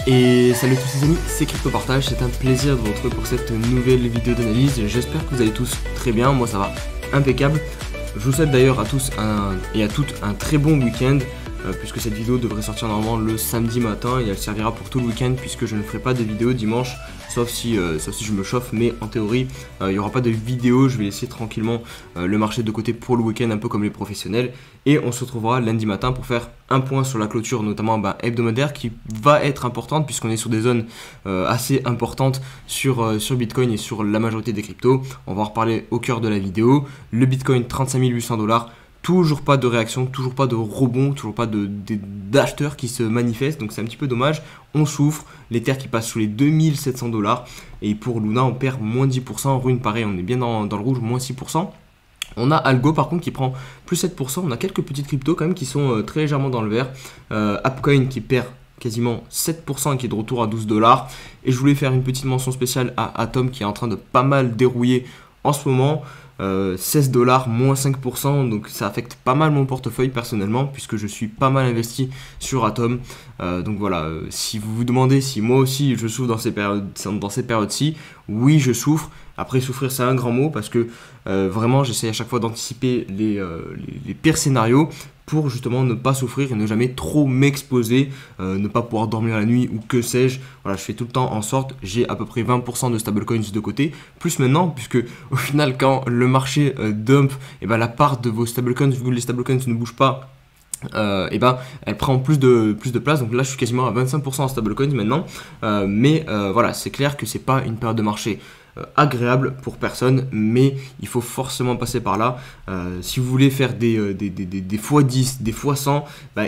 Et salut à tous les amis, c'est Crypto Partage, c'est un plaisir de vous retrouver pour cette nouvelle vidéo d'analyse. J'espère que vous allez tous très bien, moi ça va impeccable. Je vous souhaite d'ailleurs à tous et à toutes un très bon week-end, puisque cette vidéo devrait sortir normalement le samedi matin et elle servira pour tout le week-end puisque je ne ferai pas de vidéo dimanche, sauf si je me chauffe, mais en théorie il n'y aura pas de vidéo. Je vais laisser tranquillement le marché de côté pour le week-end, un peu comme les professionnels, et on se retrouvera lundi matin pour faire un point sur la clôture, notamment hebdomadaire, qui va être importante puisqu'on est sur des zones assez importantes sur Bitcoin et sur la majorité des cryptos. On va en reparler au cœur de la vidéo. Le Bitcoin 35 800 $. Toujours pas de réaction, toujours pas de rebond, toujours pas d'acheteurs qui se manifestent, donc c'est un petit peu dommage. On souffre, l'Ether qui passe sous les 2700 $, et pour Luna on perd moins 10%, Rune pareil, on est bien dans le rouge, moins 6%. On a Algo par contre qui prend plus 7%, on a quelques petites cryptos quand même qui sont très légèrement dans le vert. Appcoin qui perd quasiment 7% et qui est de retour à 12 $. Et je voulais faire une petite mention spéciale à Atom qui est en train de pas mal dérouiller en ce moment. 16 $, moins 5%, donc ça affecte pas mal mon portefeuille personnellement puisque je suis pas mal investi sur Atom. Donc voilà, si vous vous demandez si moi aussi je souffre dans ces périodes-ci, oui je souffre. Après souffrir c'est un grand mot parce que vraiment j'essaie à chaque fois d'anticiper les pires scénarios pour justement ne pas souffrir et ne jamais trop m'exposer, ne pas pouvoir dormir la nuit ou que sais-je. Voilà, je fais tout le temps en sorte, j'ai à peu près 20% de stablecoins de côté, plus maintenant, puisque au final quand le marché dump, et ben la part de vos stablecoins, vu que les stablecoins ne bougent pas, et ben elle prend plus de place. Donc là je suis quasiment à 25% en stablecoins maintenant, mais voilà, c'est clair que c'est pas une période de marché agréable pour personne, mais il faut forcément passer par là. Si vous voulez faire des x10, des x100,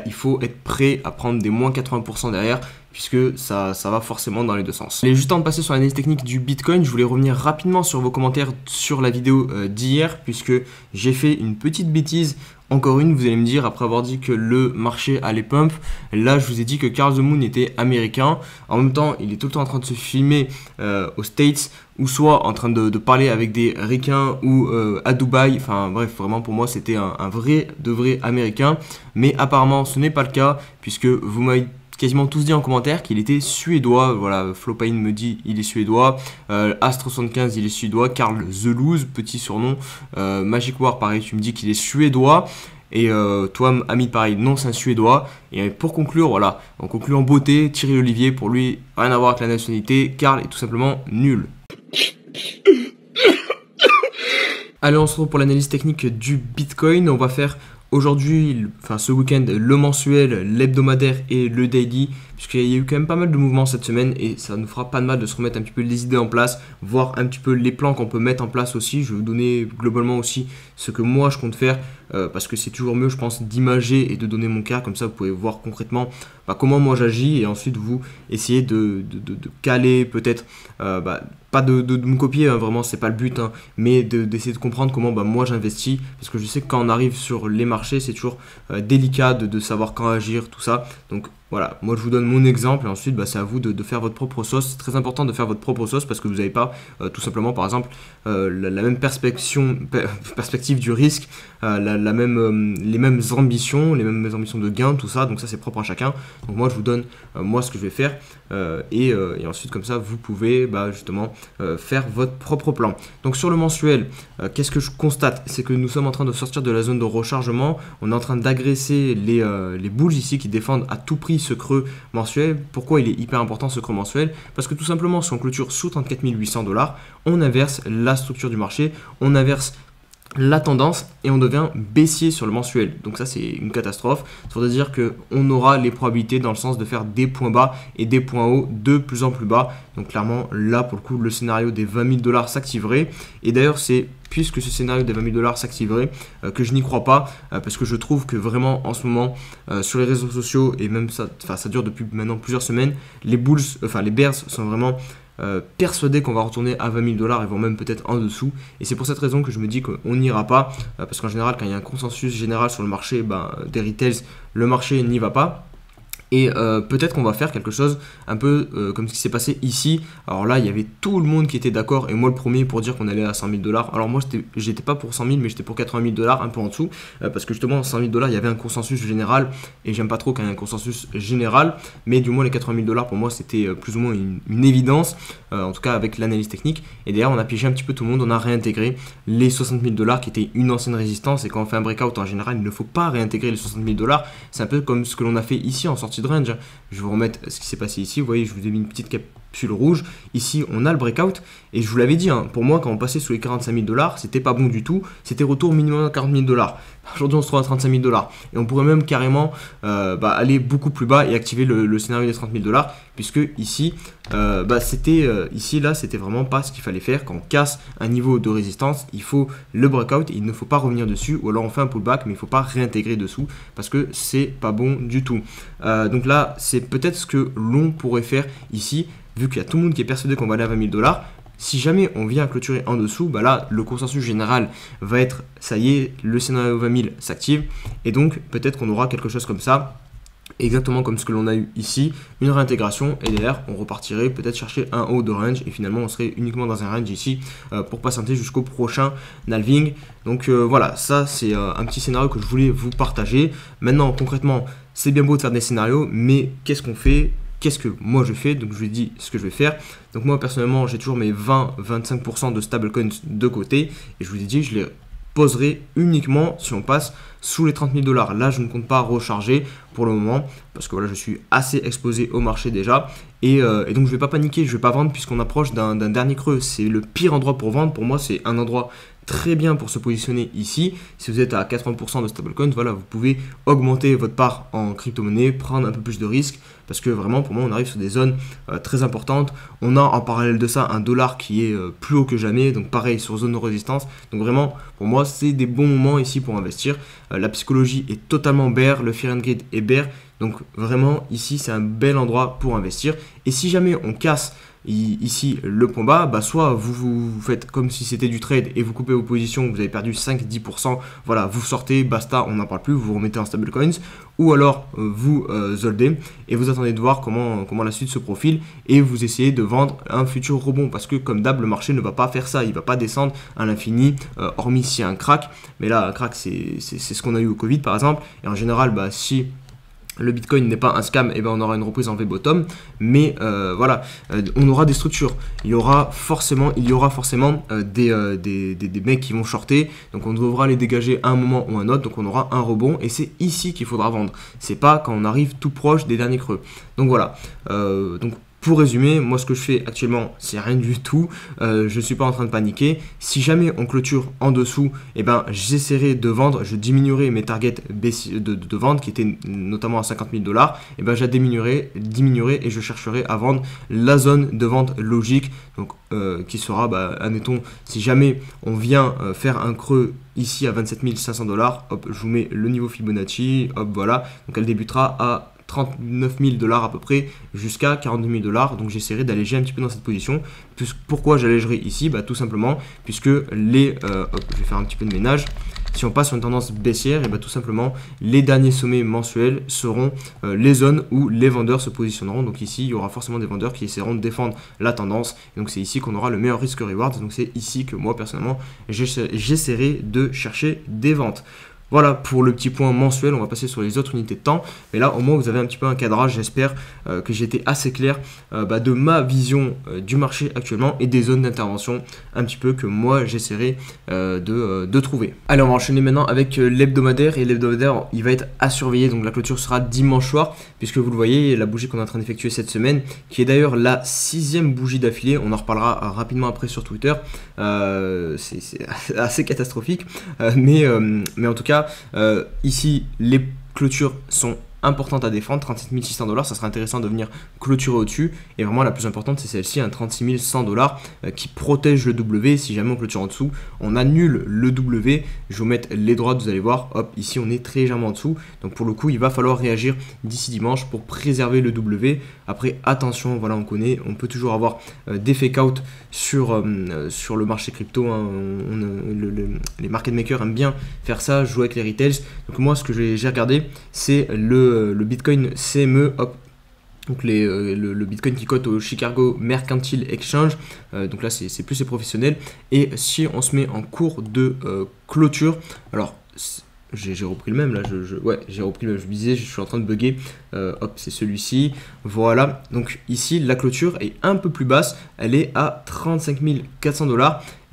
il faut être prêt à prendre des moins 80% derrière, puisque ça va forcément dans les deux sens. Et juste avant de passer sur l'analyse technique du Bitcoin, je voulais revenir rapidement sur vos commentaires sur la vidéo d'hier, puisque j'ai fait une petite bêtise. Encore une, vous allez me dire, après avoir dit que le marché allait pump, là je vous ai dit que Carl The Moon était américain. En même temps, il est tout le temps en train de se filmer aux States, ou soit en train de parler avec des ricains ou à Dubaï. Enfin bref, vraiment pour moi c'était un vrai américain. Mais apparemment ce n'est pas le cas, puisque vous m'avez quasiment tous dit en commentaire qu'il était suédois. Voilà, Flopine me dit il est suédois, Astre75 il est suédois, Carl The Loose, petit surnom, Magic War pareil, tu me dis qu'il est suédois, et toi Hamid pareil, non c'est un suédois. Et pour conclure, voilà, on conclut en beauté. Thierry Olivier, pour lui rien à voir avec la nationalité, Carl est tout simplement nul. Allez, on se retrouve pour l'analyse technique du Bitcoin. On va faire aujourd'hui, enfin ce week-end, le mensuel, l'hebdomadaire et le daily, puisqu'il y a eu quand même pas mal de mouvements cette semaine et ça nous fera pas de mal de se remettre un petit peu les idées en place, voir un petit peu les plans qu'on peut mettre en place aussi. Je vais vous donner globalement aussi ce que moi je compte faire, parce que c'est toujours mieux je pense d'imager et de donner mon cas, comme ça vous pouvez voir concrètement comment moi j'agis, et ensuite vous essayez de caler peut-être, pas de me copier, hein, vraiment c'est pas le but, hein, mais d'essayer de comprendre comment moi j'investis, parce que je sais que quand on arrive sur les marchés c'est toujours délicat de savoir quand agir, tout ça. Donc voilà, moi je vous donne mon exemple et ensuite c'est à vous de faire votre propre sauce. C'est très important de faire votre propre sauce parce que vous n'avez pas tout simplement par exemple la même perspective du risque, les mêmes ambitions de gain, tout ça. Donc ça c'est propre à chacun. Donc moi je vous donne moi ce que je vais faire, et ensuite comme ça vous pouvez justement faire votre propre plan. Donc sur le mensuel, qu'est-ce que je constate? C'est que nous sommes en train de sortir de la zone de rechargement. On est en train d'agresser les bulls ici qui défendent à tout prix ce creux mensuel. Pourquoi il est hyper important ce creux mensuel? Parce que tout simplement si on clôture sous 34 800 $, on inverse la structure du marché, on inverse la tendance et on devient baissier sur le mensuel. Donc ça c'est une catastrophe. Ça veut dire qu'on aura les probabilités dans le sens de faire des points bas et des points hauts de plus en plus bas. Donc clairement là pour le coup le scénario des 20 000 $ s'activerait. Et d'ailleurs c'est puisque ce scénario des 20 000 $ s'activerait que je n'y crois pas, parce que je trouve que vraiment en ce moment sur les réseaux sociaux, et même ça dure depuis maintenant plusieurs semaines, les bears sont vraiment persuadés qu'on va retourner à 20 000 $ et vont même peut-être en dessous. Et c'est pour cette raison que je me dis qu'on n'ira pas, parce qu'en général quand il y a un consensus général sur le marché des retails, le marché n'y va pas. Et peut-être qu'on va faire quelque chose un peu comme ce qui s'est passé ici. Alors là, il y avait tout le monde qui était d'accord, et moi le premier, pour dire qu'on allait à 100 000 $. Alors moi, j'étais pas pour 100 000, mais j'étais pour 80 000 $, un peu en dessous. Parce que justement, 100 000 $, il y avait un consensus général. Et j'aime pas trop quand il y a un consensus général. Mais du moins, les 80 000 $ pour moi, c'était plus ou moins une évidence. En tout cas, avec l'analyse technique. Et d'ailleurs, on a piégé un petit peu tout le monde. On a réintégré les 60 000 $ qui étaient une ancienne résistance. Et quand on fait un breakout, en général, il ne faut pas réintégrer les 60 000 $. C'est un peu comme ce que l'on a fait ici en sortie de range. Je vais vous remettre ce qui s'est passé ici. Vous voyez, je vous ai mis une petite capsule rouge. Ici, on a le breakout. Et je vous l'avais dit, pour moi, quand on passait sous les 45 000 $, c'était pas bon du tout. C'était retour minimum à 40 000 $. Aujourd'hui, on se trouve à 35 000 $. Et on pourrait même carrément aller beaucoup plus bas et activer le scénario des 30 000 $. Puisque ici, c'était vraiment pas ce qu'il fallait faire. Quand on casse un niveau de résistance, il faut le breakout. Il ne faut pas revenir dessus. Ou alors on fait un pullback, mais il ne faut pas réintégrer dessous. Parce que c'est pas bon du tout. Donc là, c'est peut-être ce que l'on pourrait faire ici. Vu qu'il y a tout le monde qui est persuadé qu'on va aller à 20 000 $. Si jamais on vient clôturer en dessous, là, le consensus général va être, ça y est, le scénario 20 000 s'active. Et donc, peut-être qu'on aura quelque chose comme ça, exactement comme ce que l'on a eu ici, une réintégration. Et derrière, on repartirait peut-être chercher un haut de range. Et finalement, on serait uniquement dans un range ici pour patienter jusqu'au prochain halving. Donc voilà, ça, c'est un petit scénario que je voulais vous partager. Maintenant, concrètement, c'est bien beau de faire des scénarios, mais qu'est-ce qu'on fait ? Qu'est-ce que moi je fais? Donc je vous ai dit ce que je vais faire. Donc moi personnellement, j'ai toujours mes 20-25% de stablecoins de côté. Et je vous ai dit, je les poserai uniquement si on passe sous les 30 000 $. Là, je ne compte pas recharger pour le moment. Parce que voilà, je suis assez exposé au marché déjà. Et donc je ne vais pas paniquer, je ne vais pas vendre puisqu'on approche d'un dernier creux. C'est le pire endroit pour vendre. Pour moi, c'est un endroit très bien pour se positionner ici. Si vous êtes à 80% de stablecoins, voilà, vous pouvez augmenter votre part en crypto-monnaie, prendre un peu plus de risques, parce que vraiment pour moi on arrive sur des zones très importantes. On a en parallèle de ça un dollar qui est plus haut que jamais, donc pareil sur zone de résistance. Donc vraiment pour moi c'est des bons moments ici pour investir. La psychologie est totalement bear, le fear and greed est bear, donc vraiment ici c'est un bel endroit pour investir. Et si jamais on casse ici le point bas, soit vous faites comme si c'était du trade et vous coupez vos positions, vous avez perdu 5-10%, voilà, vous sortez, basta, on n'en parle plus, vous remettez en stablecoins, ou alors vous holdez et vous attendez de voir comment la suite se profile et vous essayez de vendre un futur rebond, parce que comme d'hab le marché ne va pas faire ça, il ne va pas descendre à l'infini, hormis s'il y a un crack. Mais là un crack c'est ce qu'on a eu au Covid par exemple, et en général si le Bitcoin n'est pas un scam, et on aura une reprise en V-bottom, mais voilà, on aura des structures. Il y aura forcément des mecs qui vont shorter, donc on devra les dégager à un moment ou à un autre, donc on aura un rebond, et c'est ici qu'il faudra vendre. C'est pas quand on arrive tout proche des derniers creux. Donc voilà, pour résumer, moi ce que je fais actuellement, c'est rien du tout. Je ne suis pas en train de paniquer. Si jamais on clôture en dessous, j'essaierai de vendre. Je diminuerai mes targets de vente qui étaient notamment à 50 000 $. Je la diminuerai et je chercherai à vendre la zone de vente logique. Donc qui sera, admettons, si jamais on vient faire un creux ici à 27 500 $, hop, je vous mets le niveau Fibonacci, hop, voilà. Donc elle débutera à 39 000 $ à peu près jusqu'à 42 000 $. Donc j'essaierai d'alléger un petit peu dans cette position. Pourquoi j'allégerai ici? Tout simplement puisque je vais faire un petit peu de ménage. Si on passe sur une tendance baissière, tout simplement les derniers sommets mensuels seront les zones où les vendeurs se positionneront. Donc ici il y aura forcément des vendeurs qui essaieront de défendre la tendance. Et donc c'est ici qu'on aura le meilleur risque reward. Donc c'est ici que moi personnellement j'essaierai de chercher des ventes. Voilà pour le petit point mensuel. On va passer sur les autres unités de temps. Mais là, au moins, vous avez un petit peu un cadrage. J'espère que j'ai été assez clair de ma vision du marché actuellement et des zones d'intervention un petit peu que moi, j'essaierai de trouver. Allez, on va enchaîner maintenant avec l'hebdomadaire. Et l'hebdomadaire, il va être à surveiller. Donc, la clôture sera dimanche soir, puisque vous le voyez, la bougie qu'on est en train d'effectuer cette semaine, qui est d'ailleurs la 6e bougie d'affilée. On en reparlera rapidement après sur Twitter. C'est assez catastrophique. Mais en tout cas, ici les clôtures sont importantes à défendre. 37 600 $, ça sera intéressant de venir clôturer au-dessus, et vraiment la plus importante c'est celle-ci, 36 100 $, qui protège le W. Si jamais on clôture en dessous, on annule le W. Je vais vous mettre les droites, vous allez voir, hop, ici on est très légèrement en dessous, donc pour le coup il va falloir réagir d'ici dimanche pour préserver le W. Après attention, voilà, on peut toujours avoir des fake out sur le marché crypto, hein. Les market makers aiment bien faire ça, jouer avec les retails. Donc moi ce que j'ai regardé, c'est le le Bitcoin CME, hop. Donc le Bitcoin qui cote au Chicago Mercantile Exchange, donc là c'est plus les professionnels. Et si on se met en cours de clôture, alors j'ai repris le même là, ouais j'ai repris le même, je me disais je suis en train de bugger, hop c'est celui-ci, voilà. Donc ici la clôture est un peu plus basse, elle est à 35 400 $.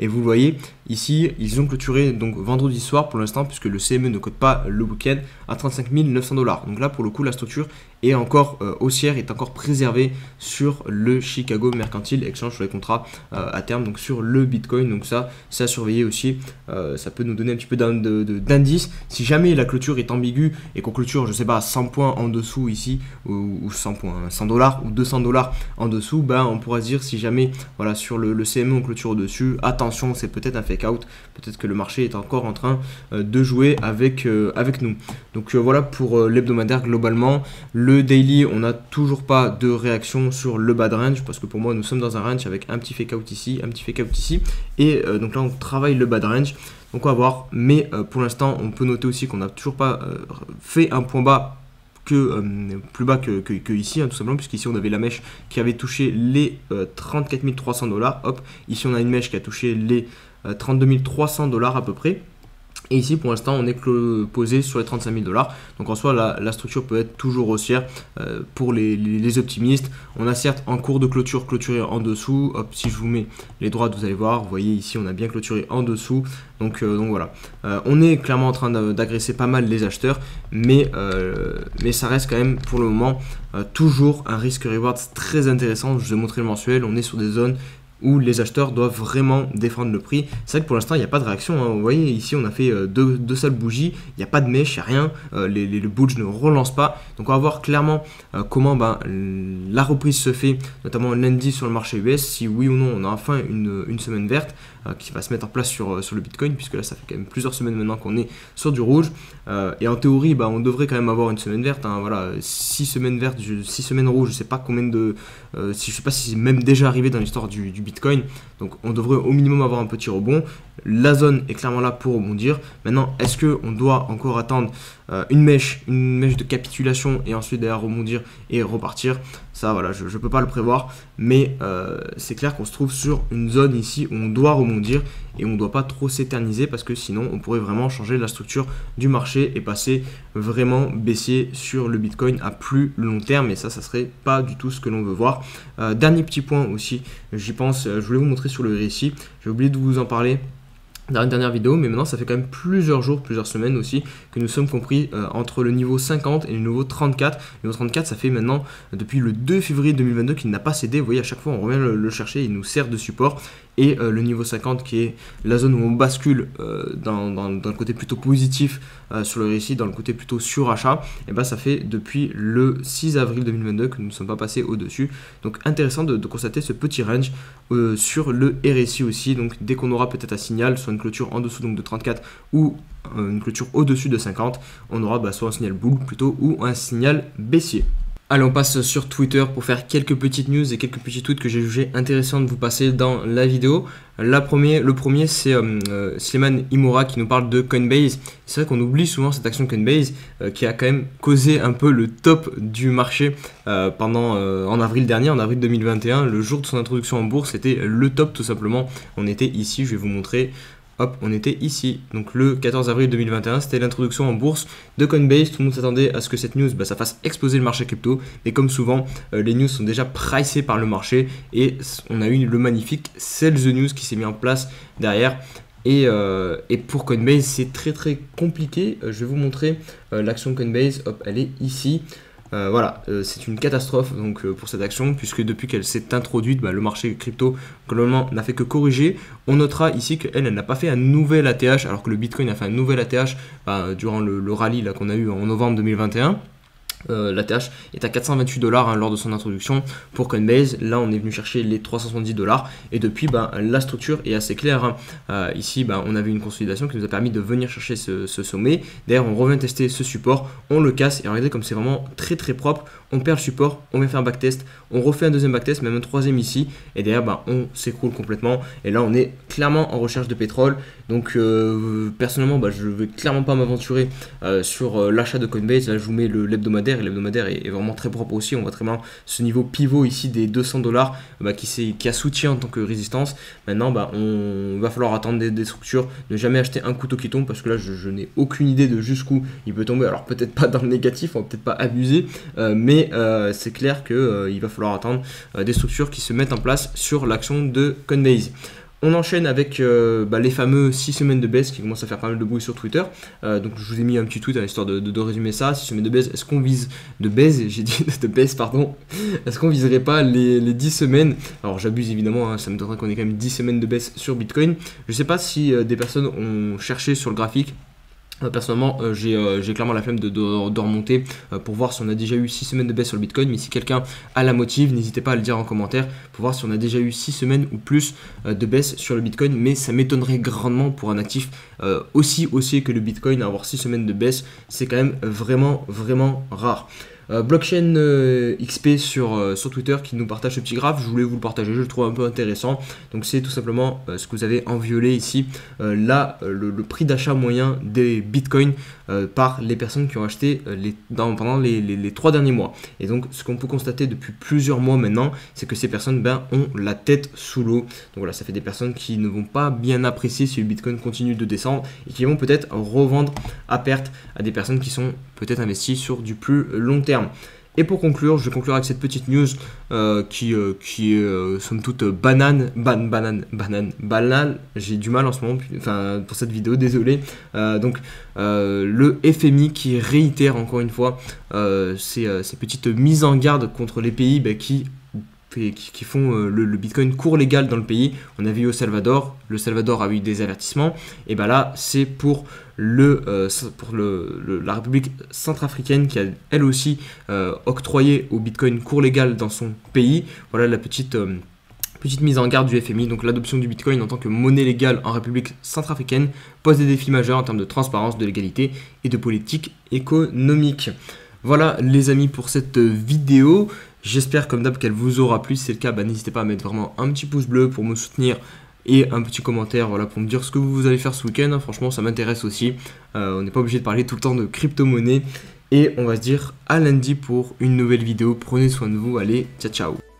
Et vous le voyez, ici, ils ont clôturé donc vendredi soir pour l'instant, puisque le CME ne cote pas le week-end, à 35 900 $. Donc là, pour le coup, la structure est encore haussière, est encore préservée sur le Chicago Mercantile Exchange, sur les contrats à terme, donc sur le Bitcoin. Donc ça, c'est à surveiller aussi. Ça peut nous donner un petit peu d'indice. Si jamais la clôture est ambiguë et qu'on clôture, je sais pas, 100 points en dessous ici, ou 100 points, 100 $ ou 200 $ en dessous, ben, on pourra se dire si jamais, voilà, sur le CME, on clôture au-dessus, attention, c'est peut-être un fake out, peut-être que le marché est encore en train de jouer avec nous. Donc voilà pour l'hebdomadaire globalement. Le daily, on n'a toujours pas de réaction sur le bad range, parce que pour moi nous sommes dans un range avec un petit fake out ici, un petit fake out ici, et donc là on travaille le bad range. Donc on va voir, mais pour l'instant on peut noter aussi qu'on n'a toujours pas fait un point bas plus bas que ici, hein, tout simplement, puisqu'ici on avait la mèche qui avait touché les 34 300 $. Hop, ici on a une mèche qui a touché les 32 300 $ à peu près. Et ici pour l'instant on est posé sur les 35 000 $. Donc en soi la structure peut être toujours haussière pour les optimistes. On a certes en cours de clôture clôturé en dessous. Hop, si je vous mets les droites vous allez voir, vous voyez ici on a bien clôturé en dessous. Donc voilà, on est clairement en train d'agresser pas mal les acheteurs, mais ça reste quand même pour le moment toujours un risque reward très intéressant. Je vous ai montré le mensuel, on est sur des zones où les acheteurs doivent vraiment défendre le prix. C'est vrai que pour l'instant il n'y a pas de réaction, hein. Vous voyez ici on a fait deux seules bougies, il n'y a pas de mèche, il n'y a rien, le bulge ne relance pas. Donc on va voir clairement comment la reprise se fait, notamment lundi sur le marché US, si oui ou non on a enfin une semaine verte qui va se mettre en place sur le Bitcoin, puisque là ça fait quand même plusieurs semaines maintenant qu'on est sur du rouge, et en théorie on devrait quand même avoir une semaine verte, hein. Voilà, 6 semaines vertes, 6 semaines rouges, je sais pas combien de je sais pas si c'est même déjà arrivé dans l'histoire du Bitcoin. Donc on devrait au minimum avoir un petit rebond. La zone est clairement là pour rebondir. Maintenant, est-ce qu'on doit encore attendre une mèche de capitulation et ensuite derrière rebondir et repartir? Ça, voilà, je ne peux pas le prévoir, mais c'est clair qu'on se trouve sur une zone ici où on doit rebondir et on ne doit pas trop s'éterniser, parce que sinon on pourrait vraiment changer la structure du marché et passer vraiment baissier sur le Bitcoin à plus long terme, et ça serait pas du tout ce que l'on veut voir. Dernier petit point aussi, j'y pense, je voulais vous montrer sur le RSI, j'ai oublié de vous en parler dans une dernière vidéo, mais maintenant ça fait quand même plusieurs jours, plusieurs semaines aussi que nous sommes compris entre le niveau 50 et le niveau 34. Le niveau 34, ça fait maintenant depuis le 2 février 2022 qu'il n'a pas cédé. Vous voyez, à chaque fois on revient le chercher, il nous sert de support. Et le niveau 50 qui est la zone où on bascule dans le côté plutôt positif sur le RSI, dans le côté plutôt surachat, et ben ça fait depuis le 6 avril 2022 que nous ne sommes pas passés au-dessus. Donc intéressant de constater ce petit range sur le RSI aussi. Donc dès qu'on aura peut-être un signal, soit une clôture en dessous donc de 34 ou une clôture au-dessus de 50, on aura soit un signal bull plutôt ou un signal baissier. Allez, on passe sur Twitter pour faire quelques petites news et quelques petits tweets que j'ai jugé intéressants de vous passer dans la vidéo. Le premier, c'est Slimane Imura qui nous parle de Coinbase. C'est vrai qu'on oublie souvent cette action Coinbase qui a quand même causé un peu le top du marché en avril dernier, en avril 2021. Le jour de son introduction en bourse, c'était le top tout simplement. On était ici, je vais vous montrer. Hop, on était ici, donc le 14 avril 2021, c'était l'introduction en bourse de Coinbase. Tout le monde s'attendait à ce que cette news, ça fasse exploser le marché crypto. Mais comme souvent, les news sont déjà pricées par le marché. Et on a eu le magnifique Sell the News qui s'est mis en place derrière. Et pour Coinbase, c'est très très compliqué. Je vais vous montrer l'action Coinbase. Hop, elle est ici. Voilà, c'est une catastrophe donc pour cette action, puisque depuis qu'elle s'est introduite, le marché crypto globalement n'a fait que corriger. On notera ici qu'elle n'a pas fait un nouvel ATH, alors que le Bitcoin a fait un nouvel ATH durant le rallye qu'on a eu en novembre 2021. L'ATH est à 428 $ lors de son introduction pour Coinbase. Là on est venu chercher les 370 $, et depuis la structure est assez claire, hein. Ici on avait une consolidation qui nous a permis de venir chercher ce sommet. D'ailleurs on revient tester ce support, on le casse, et regardez comme c'est vraiment très très propre. On perd le support, on vient faire un backtest, on refait un deuxième backtest, même un troisième ici, et derrière on s'écroule complètement. Et là on est clairement en recherche de pétrole, Donc personnellement je vais clairement pas m'aventurer sur l'achat de Coinbase. Là je vous mets l'hebdomadaire, et l'hebdomadaire est vraiment très propre aussi. On voit très bien ce niveau pivot ici des 200$ qui a soutien en tant que résistance. Maintenant on va falloir attendre des structures, ne jamais acheter un couteau qui tombe, parce que là je n'ai aucune idée de jusqu'où il peut tomber. Alors peut-être pas dans le négatif, on va peut-être pas abuser, mais c'est clair que il va falloir attendre des structures qui se mettent en place sur l'action de Coinbase. On enchaîne avec les fameux 6 semaines de baisse qui commencent à faire pas mal de bruit sur Twitter. Donc je vous ai mis un petit tweet à l'histoire de résumer ça. 6 semaines de baisse, est-ce qu'on vise de baisse? J'ai dit de baisse, pardon. Est-ce qu'on viserait pas les 10 semaines? Alors j'abuse évidemment, hein, ça me donnerait qu'on ait quand même 10 semaines de baisse sur Bitcoin. Je sais pas si des personnes ont cherché sur le graphique. Personnellement, j'ai clairement la flemme de remonter pour voir si on a déjà eu 6 semaines de baisse sur le Bitcoin. Mais si quelqu'un a la motive, n'hésitez pas à le dire en commentaire pour voir si on a déjà eu 6 semaines ou plus de baisse sur le Bitcoin. Mais ça m'étonnerait grandement pour un actif aussi haussier que le Bitcoin. Avoir 6 semaines de baisse, c'est quand même vraiment rare. Blockchain XP sur Twitter qui nous partage ce petit graphe. Je voulais vous le partager, je le trouve un peu intéressant. Donc c'est tout simplement ce que vous avez en violet ici, là le prix d'achat moyen des bitcoins par les personnes qui ont acheté pendant les 3 derniers mois. Et donc ce qu'on peut constater depuis plusieurs mois maintenant, c'est que ces personnes ont la tête sous l'eau. Donc voilà, ça fait des personnes qui ne vont pas bien apprécier si le bitcoin continue de descendre et qui vont peut-être revendre à perte à des personnes qui sont peut-être investies sur du plus long terme. Et pour conclure, je vais conclure avec cette petite news qui est somme toute banale. J'ai du mal en ce moment, pour cette vidéo, désolé. Donc le FMI qui réitère encore une fois ces petites mises en garde contre les pays qui font le Bitcoin cours légal dans le pays. On a vu au Salvador, le Salvador a eu des avertissements, et là c'est pour la République centrafricaine qui a elle aussi octroyé au Bitcoin cours légal dans son pays. Voilà la petite mise en garde du FMI. Donc l'adoption du Bitcoin en tant que monnaie légale en République centrafricaine pose des défis majeurs en termes de transparence, de légalité et de politique économique. Voilà les amis pour cette vidéo. J'espère comme d'hab qu'elle vous aura plu. Si c'est le cas, n'hésitez pas à mettre vraiment un petit pouce bleu pour me soutenir et un petit commentaire pour me dire ce que vous allez faire ce week-end. Franchement, ça m'intéresse aussi. On n'est pas obligé de parler tout le temps de crypto-monnaie. Et on va se dire à lundi pour une nouvelle vidéo. Prenez soin de vous. Allez, ciao ciao.